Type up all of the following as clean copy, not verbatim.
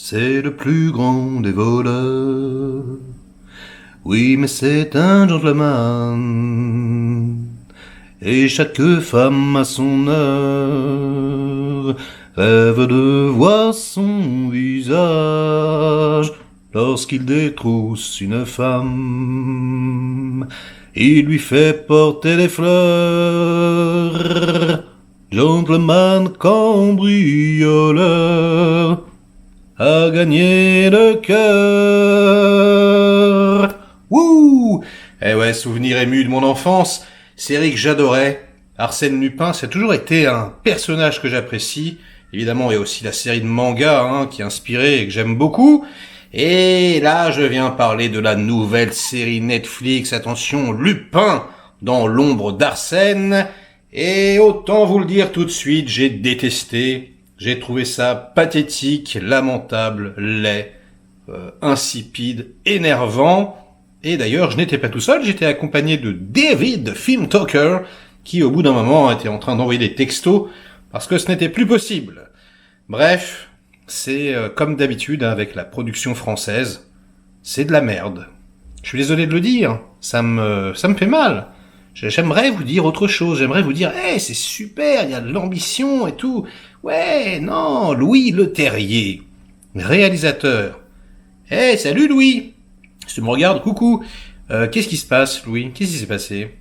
c'est le plus grand des voleurs. Oui, mais c'est un gentleman, et chaque femme à son heure rêve de voir son visage lorsqu'il détrousse une femme. Il lui fait porter des fleurs, gentleman cambrioleur, a gagné le cœur. Wouh! Eh ouais, souvenir ému de mon enfance, série que j'adorais. Arsène Lupin, ça a toujours été un personnage que j'apprécie. Évidemment, il y a aussi la série de manga qui est inspirée et que j'aime beaucoup. Et là, je viens parler de la nouvelle série Netflix. Attention, Lupin dans l'ombre d'Arsène. Et autant vous le dire tout de suite, j'ai détesté. J'ai trouvé ça pathétique, lamentable, laid, insipide, énervant. Et d'ailleurs, je n'étais pas tout seul, j'étais accompagné de David Film Talker, qui au bout d'un moment était en train d'envoyer des textos, parce que ce n'était plus possible. Bref, c'est comme d'habitude avec la production française, c'est de la merde. Je suis désolé de le dire, ça me fait mal. J'aimerais vous dire autre chose, j'aimerais vous dire, hey, c'est super, il y a de l'ambition et tout. Ouais, non, Louis Leterrier, réalisateur. Hey, salut Louis. Si tu me regardes, coucou. Qu'est-ce qui se passe, Louis? Qu'est-ce qui s'est passé?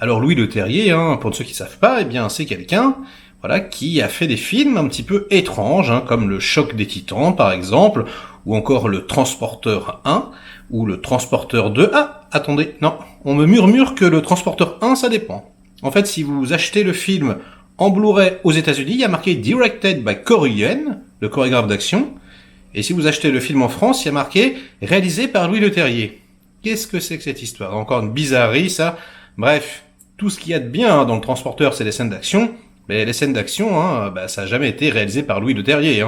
Alors Louis Leterrier, pour ceux qui savent pas, eh bien c'est quelqu'un, voilà, qui a fait des films un petit peu étranges, comme Le Choc des Titans, par exemple, ou encore Le Transporteur 1, ou Le Transporteur 2. Ah, attendez, non, on me murmure que Le Transporteur 1, ça dépend. En fait, si vous achetez le film en Blu-ray aux États-Unis, il y a marqué Directed by Corey Yuen, le chorégraphe d'action. Et si vous achetez le film en France, il y a marqué réalisé par Louis Leterrier. Qu'est-ce que c'est que cette histoire? Encore une bizarrerie, ça. Bref, tout ce qu'il y a de bien dans Le Transporteur, c'est les scènes d'action. Mais les scènes d'action, ça a jamais été réalisé par Louis Leterrier.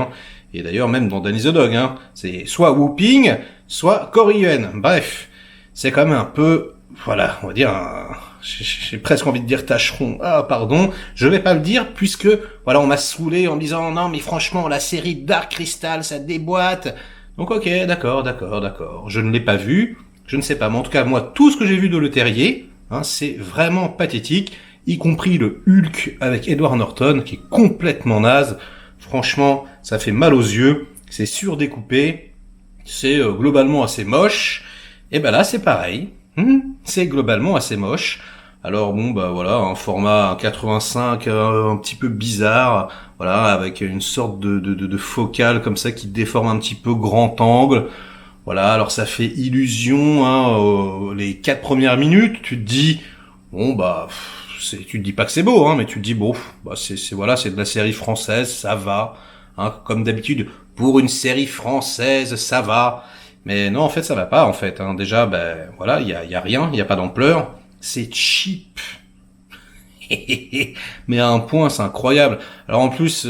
Et d'ailleurs, même dans Danny the Dog, c'est soit Whooping, soit Corey Yuen. Bref, c'est quand même un peu, voilà, on va dire j'ai presque envie de dire tâcheron. Ah, pardon, je vais pas le dire puisque, voilà, on m'a saoulé en me disant non, mais franchement, la série Dark Crystal, ça déboîte. Donc ok, d'accord. Je ne l'ai pas vu, je ne sais pas, mais en tout cas, moi, tout ce que j'ai vu de Leterrier, c'est vraiment pathétique, y compris le Hulk avec Edward Norton, qui est complètement naze. Franchement, ça fait mal aux yeux, c'est surdécoupé, c'est globalement assez moche. Et ben là, c'est pareil. C'est globalement assez moche. Alors bon, voilà, un format 85 un petit peu bizarre, voilà, avec une sorte de focale comme ça qui déforme un petit peu grand angle. Voilà, alors ça fait illusion, les 4 premières minutes, tu te dis, bon tu te dis pas que c'est beau, mais tu te dis bon, c'est de la série française, ça va, comme d'habitude, pour une série française, ça va. Mais non, en fait, ça va pas, en fait. Déjà, voilà, il y a rien, il y a pas d'ampleur. C'est cheap. Mais à un point, c'est incroyable. Alors en plus,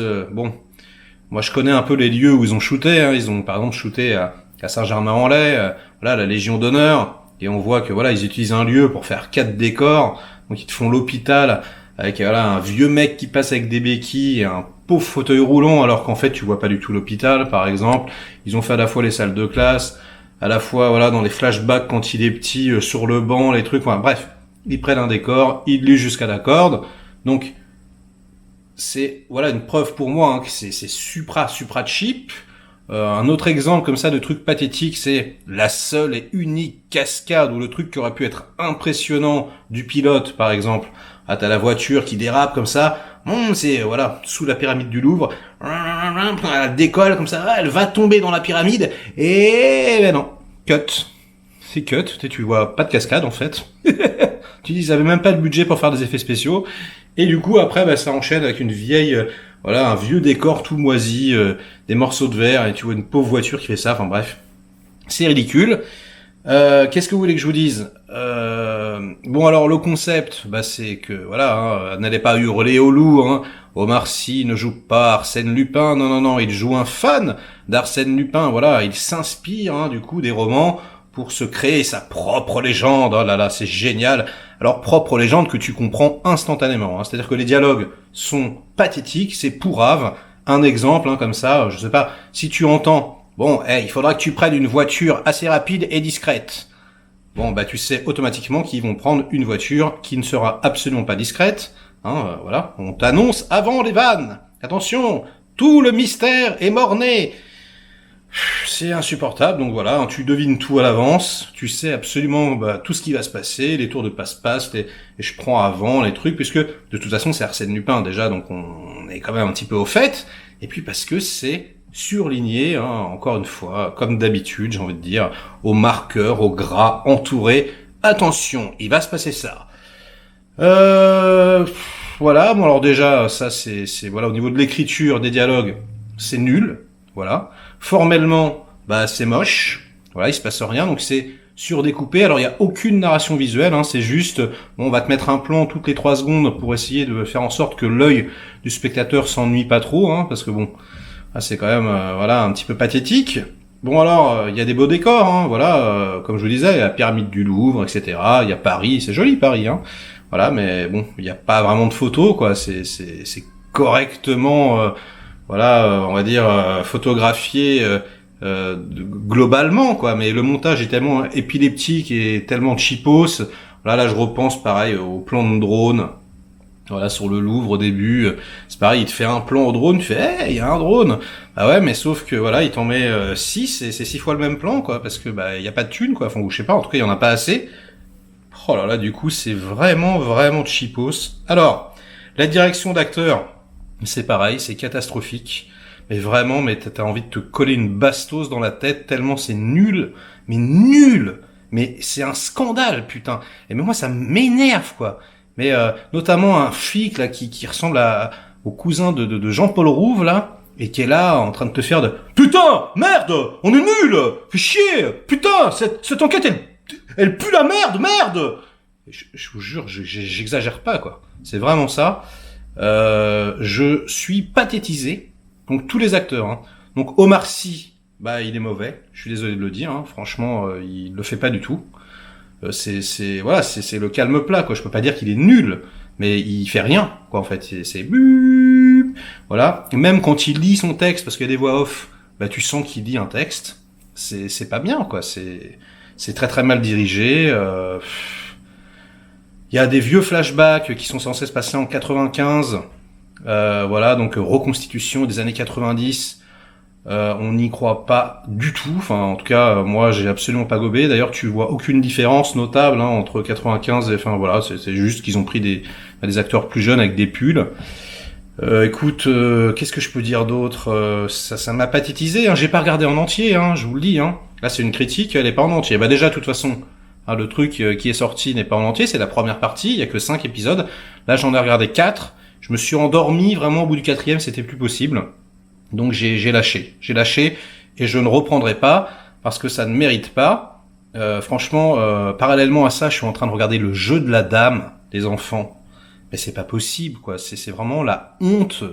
moi je connais un peu les lieux où ils ont shooté. Ils ont par exemple shooté à Saint-Germain-en-Laye, voilà, la Légion d'honneur. Et on voit que voilà, ils utilisent un lieu pour faire 4 décors. Donc ils te font l'hôpital avec voilà un vieux mec qui passe avec des béquilles et un pauvre fauteuil roulant, alors qu'en fait tu vois pas du tout l'hôpital, par exemple. Ils ont fait à la fois les salles de classe, à la fois voilà dans les flashbacks quand il est petit sur le banc, les trucs. Enfin bref, ils prennent un décor, ils l'usent jusqu'à la corde. Donc c'est voilà une preuve pour moi que c'est supra cheap. Un autre exemple comme ça de truc pathétique, c'est la seule et unique cascade où le truc qui aurait pu être impressionnant du pilote, par exemple. T'as la voiture qui dérape comme ça, c'est voilà sous la pyramide du Louvre, elle décolle comme ça, elle va tomber dans la pyramide et ben non, cut. C'est cut, tu vois pas de cascade en fait. Tu dis ils avaient même pas le budget pour faire des effets spéciaux et du coup après ça enchaîne avec une vieille voilà, un vieux décor tout moisi, des morceaux de verre, et tu vois une pauvre voiture qui fait ça, enfin bref. C'est ridicule. Qu'est-ce que vous voulez que je vous dise? Bon alors le concept, c'est que, voilà, n'allez pas hurler au loup, Omar Sy ne joue pas Arsène Lupin, non, il joue un fan d'Arsène Lupin, voilà, il s'inspire, du coup, des romans pour se créer sa propre légende. Oh là là, c'est génial. Alors, propre légende que tu comprends instantanément. C'est-à-dire que les dialogues sont pathétiques, c'est pourrave, un exemple, hein, comme ça, je sais pas, si tu entends, bon, il faudra que tu prennes une voiture assez rapide et discrète. Bon, bah tu sais automatiquement qu'ils vont prendre une voiture qui ne sera absolument pas discrète. Hein, voilà, on t'annonce avant les vannes. Attention, tout le mystère est mort-né. C'est insupportable, donc voilà, hein, tu devines tout à l'avance, tu sais absolument tout ce qui va se passer, les tours de passe-passe, et je prends avant les trucs, puisque de toute façon c'est Arsène Lupin déjà, donc on est quand même un petit peu au fait, et puis parce que c'est surligné, hein, encore une fois, comme d'habitude, j'ai envie de dire, au marqueur, au gras, entouré. Attention, il va se passer ça. Voilà, bon alors déjà, ça c'est voilà, au niveau de l'écriture, des dialogues, c'est nul, voilà. Formellement, c'est moche, voilà, il se passe rien, donc c'est surdécoupé. Alors il y a aucune narration visuelle, hein, c'est juste, on va te mettre un plan toutes les 3 secondes pour essayer de faire en sorte que l'œil du spectateur s'ennuie pas trop, hein, parce que bon, c'est quand même voilà, un petit peu pathétique. Bon alors, il y a des beaux décors, hein, voilà, comme je vous disais, il y a la pyramide du Louvre, etc. Il y a Paris, c'est joli Paris, hein. Voilà, mais bon, il n'y a pas vraiment de photos, quoi. C'est correctement, voilà, on va dire photographié globalement, quoi. Mais le montage est tellement épileptique et tellement cheapos. Là, je repense pareil au plan de drone. Voilà, sur le Louvre au début, c'est pareil, il te fait un plan au drone, tu fais, il y a un drone. Bah ouais, mais sauf que voilà, il t'en met 6 et c'est 6 fois le même plan, quoi, parce que il y a pas de thune, quoi. Enfin, ou je sais pas, en tout cas, il y en a pas assez. Oh là là, du coup, c'est vraiment, vraiment cheapos. Alors, la direction d'acteur, c'est pareil, c'est catastrophique. Mais vraiment, mais t'as envie de te coller une bastos dans la tête tellement c'est nul. Mais nul! Mais c'est un scandale, putain. Et mais moi, ça m'énerve, quoi. Mais notamment un flic, là, qui ressemble au cousin de Jean-Paul Rouve, là, et qui est là, en train de te faire de « Putain! Merde! On est nul! Fais chier! Putain! Cette enquête, elle pue la merde! Je vous jure, j'exagère pas, quoi. C'est vraiment ça. Je suis pathétisé. Donc tous les acteurs. Hein. Donc Omar Sy, il est mauvais. Je suis désolé de le dire. Hein. Franchement, il le fait pas du tout. C'est le calme plat, quoi. Je peux pas dire qu'il est nul, mais il fait rien, quoi. En fait, c'est voilà. Même quand il lit son texte, parce qu'il y a des voix off, tu sens qu'il lit un texte. C'est pas bien, quoi. C'est très très mal dirigé. Il y a des vieux flashbacks qui sont censés se passer en 95. Voilà, donc reconstitution des années 90. On n'y croit pas du tout. Enfin, en tout cas, moi, j'ai absolument pas gobé. D'ailleurs, tu vois aucune différence notable entre 95 et... Enfin, voilà, c'est juste qu'ils ont pris des acteurs plus jeunes avec des pulls. Écoute, qu'est-ce que je peux dire d'autre ça m'a pathétisé. Hein. J'ai pas regardé en entier, hein, je vous le dis. Hein. Là, c'est une critique, elle est pas en entier. Déjà, de toute façon, le truc qui est sorti n'est pas en entier. C'est la première partie. Il y a que 5 épisodes. Là, j'en ai regardé 4. Je me suis endormi vraiment au bout du 4e. C'était plus possible. Donc j'ai lâché et je ne reprendrai pas parce que ça ne mérite pas. Franchement, parallèlement à ça, je suis en train de regarder Le Jeu de la Dame des enfants. Mais c'est pas possible, quoi. C'est vraiment la honte,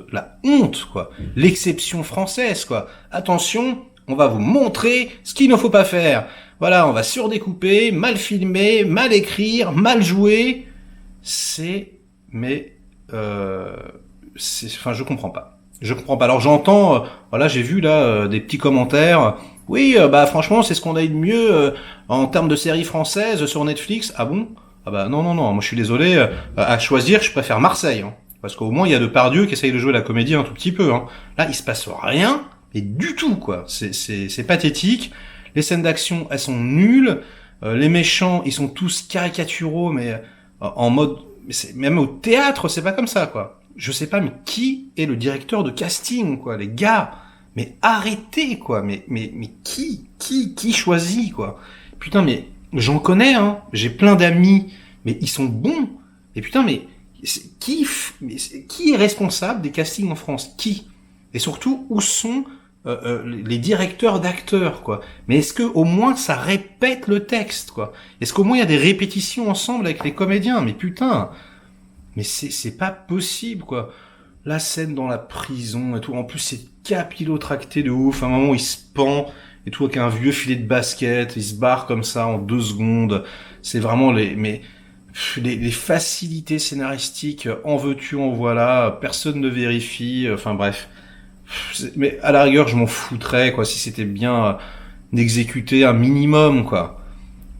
quoi. L'exception française, quoi. Attention, on va vous montrer ce qu'il ne faut pas faire. Voilà, on va surdécouper, mal filmer, mal écrire, mal jouer. Je comprends pas. Je comprends pas. Alors j'entends, voilà, j'ai vu là des petits commentaires. Oui, franchement, c'est ce qu'on a eu de mieux en termes de séries françaises sur Netflix. Ah bon? Non. Moi, je suis désolé. À choisir, je préfère Marseille, hein, parce qu'au moins il y a Depardieu qui essaye de jouer la comédie un tout petit peu. Hein. Là, il se passe rien, mais du tout, quoi. C'est pathétique. Les scènes d'action, elles sont nulles. Les méchants, ils sont tous caricaturaux, mais en mode, même au théâtre, c'est pas comme ça, quoi. Je sais pas, mais qui est le directeur de casting, quoi, les gars? Mais arrêtez, quoi. Mais qui choisit, quoi? Putain, mais j'en connais, hein. J'ai plein d'amis, mais ils sont bons. Et putain, mais qui est responsable des castings en France? Qui? Et surtout, où sont les directeurs d'acteurs, quoi? Mais est-ce que au moins ça répète le texte, quoi? Est-ce qu'au moins il y a des répétitions ensemble avec les comédiens? Mais putain. Mais c'est pas possible, quoi. La scène dans la prison et tout. En plus, c'est capillotracté de ouf. À un moment, il se pend et tout avec un vieux filet de basket. Il se barre comme ça en 2 secondes. C'est vraiment les facilités scénaristiques. En veux-tu, en voilà. Personne ne vérifie. Enfin, bref. Mais à la rigueur, je m'en foutrais, quoi, si c'était bien exécuté un minimum, quoi.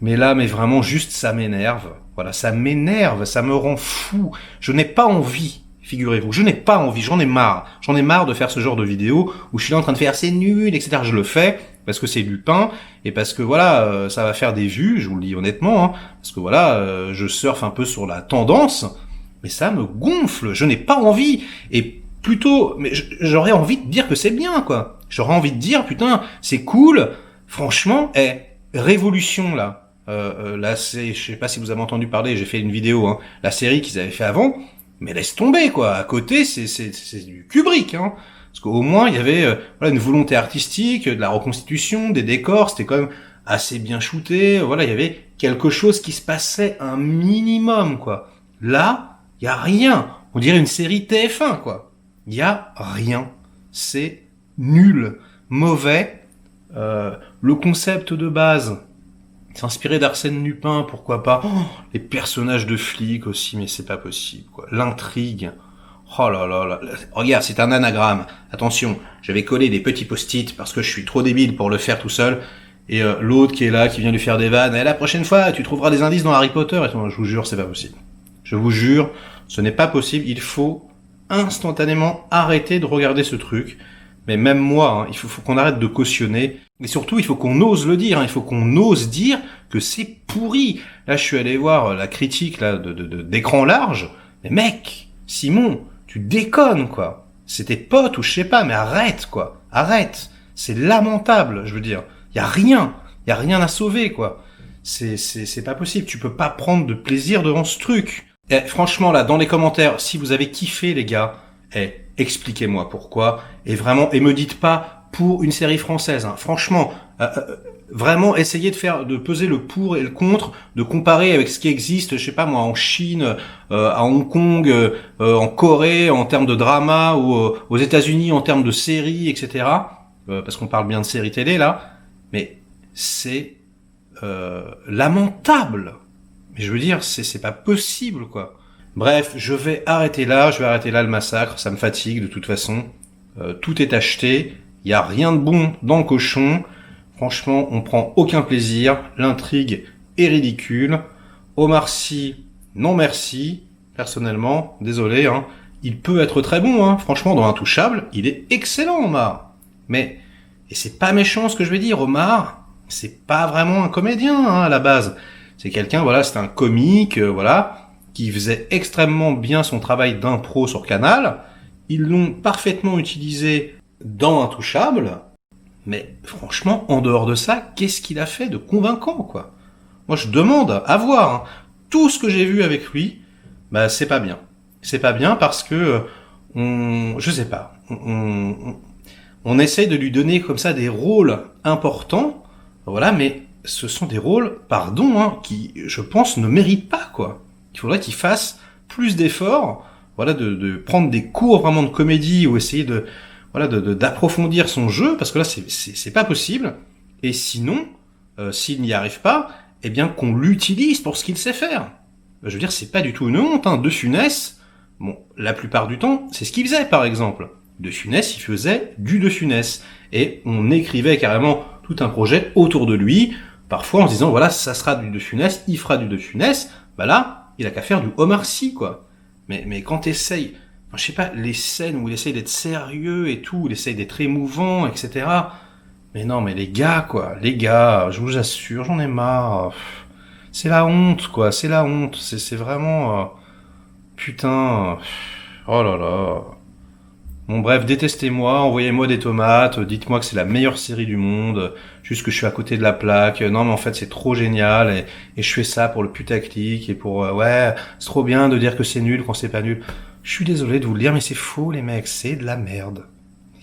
Mais là, mais vraiment, juste, ça m'énerve. Voilà, ça m'énerve, ça me rend fou. Je n'ai pas envie, figurez-vous. Je n'ai pas envie, j'en ai marre. J'en ai marre de faire ce genre de vidéo où je suis là en train de faire c'est nul, etc. Je le fais parce que c'est Lupin et parce que voilà, ça va faire des vues, je vous le dis honnêtement, hein, parce que voilà, je surfe un peu sur la tendance, mais ça me gonfle. Je n'ai pas envie. Et plutôt, mais j'aurais envie de dire que c'est bien, quoi. J'aurais envie de dire, putain, c'est cool. Franchement, Révolution, là. Là, je sais pas si vous avez entendu parler, j'ai fait une vidéo, hein, la série qu'ils avaient fait avant, mais laisse tomber, quoi. À côté, c'est du Kubrick, hein. Parce qu'au moins, il y avait voilà, une volonté artistique, de la reconstitution, des décors, c'était quand même assez bien shooté. Voilà, il y avait quelque chose qui se passait un minimum, quoi. Là, il y a rien. On dirait une série TF1, quoi. Il y a rien. C'est nul, mauvais. Le concept de base, s'inspirer d'Arsène Lupin, pourquoi pas. Les personnages de flics aussi, mais c'est pas possible, quoi. L'intrigue. Oh là là là. Regarde, c'est un anagramme. Attention, j'avais collé des petits post-it parce que je suis trop débile pour le faire tout seul. Et l'autre qui est là, qui vient lui faire des vannes. Et la prochaine fois, tu trouveras des indices dans Harry Potter. Et tout. Je vous jure, c'est pas possible. Je vous jure, ce n'est pas possible. Il faut instantanément arrêter de regarder ce truc. Mais même moi, hein, il faut qu'on arrête de cautionner. Et surtout, il faut qu'on ose le dire. Hein, il faut qu'on ose dire que c'est pourri. Là, je suis allé voir la critique là d'écran large. Mais mec, Simon, tu déconnes, quoi. C'est tes potes ou je sais pas, mais arrête, quoi. Arrête. C'est lamentable, je veux dire. Y a rien à sauver, quoi. C'est pas possible. Tu peux pas prendre de plaisir devant ce truc. Et franchement, là, dans les commentaires, si vous avez kiffé, les gars, expliquez-moi pourquoi. Et vraiment, et me dites pas pour une série française. Hein. Franchement, vraiment, essayez de peser le pour et le contre, de comparer avec ce qui existe, je sais pas moi, en Chine, à Hong Kong, en Corée, en termes de drama, ou aux États-Unis en termes de séries, etc. Parce qu'on parle bien de séries télé là. Mais c'est lamentable. Mais je veux dire, c'est pas possible, quoi. Bref, je vais arrêter là le massacre, ça me fatigue de toute façon. Tout est acheté, il y a rien de bon dans le cochon. Franchement, on prend aucun plaisir, l'intrigue est ridicule. Omar Sy, non merci, personnellement, désolé, hein. Il peut être très bon, hein. Franchement, dans Intouchable, il est excellent, Omar. Mais, et c'est pas méchant ce que je vais dire, Omar, c'est pas vraiment un comédien, hein, à la base. C'est quelqu'un, voilà, c'est un comique, voilà, qui faisait extrêmement bien son travail d'impro sur Canal. Ils l'ont parfaitement utilisé dans Intouchable. Mais franchement, en dehors de ça, qu'est-ce qu'il a fait de convaincant, quoi? Moi, je demande à voir. Hein. Tout ce que j'ai vu avec lui, bah, c'est pas bien. C'est pas bien parce que je sais pas, on essaye de lui donner comme ça des rôles importants, voilà, mais ce sont des rôles, pardon, hein, qui, je pense, ne méritent pas, quoi. Il faudrait qu'il fasse plus d'efforts, voilà, de prendre des cours vraiment de comédie ou essayer d'approfondir son jeu, parce que là, c'est pas possible. Et sinon, s'il n'y arrive pas, eh bien, qu'on l'utilise pour ce qu'il sait faire. Je veux dire, c'est pas du tout une honte, hein. De Funès, bon, la plupart du temps, c'est ce qu'il faisait, par exemple. De Funès, il faisait du De Funès. Et on écrivait carrément tout un projet autour de lui, parfois en se disant, voilà, ça sera du De Funès, il fera du De Funès, bah là, il a qu'à faire du Omar Sy, quoi. Mais quand t'essayes, enfin, je sais pas, les scènes où il essaye d'être sérieux et tout, il essaye d'être émouvant, etc. Mais non, mais les gars, quoi, les gars, je vous assure, j'en ai marre. C'est la honte, quoi, c'est la honte. C'est vraiment... putain... oh là là... Bon bref, détestez-moi, envoyez-moi des tomates, dites-moi que c'est la meilleure série du monde, juste que je suis à côté de la plaque, non mais en fait c'est trop génial, et je fais ça pour le putaclic, et pour, ouais, c'est trop bien de dire que c'est nul quand c'est pas nul. Je suis désolé de vous le dire, mais c'est faux les mecs, c'est de la merde.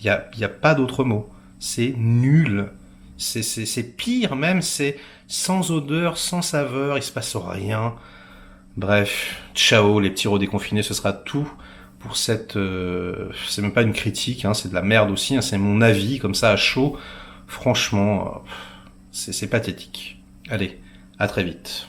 Y a pas d'autre mot. C'est nul. C'est pire même, c'est sans odeur, sans saveur, il se passe rien. Bref, ciao les petits redéconfinés, ce sera tout pour cette... c'est même pas une critique, hein, c'est de la merde aussi, hein, c'est mon avis, comme ça à chaud. Franchement, c'est pathétique. Allez, à très vite.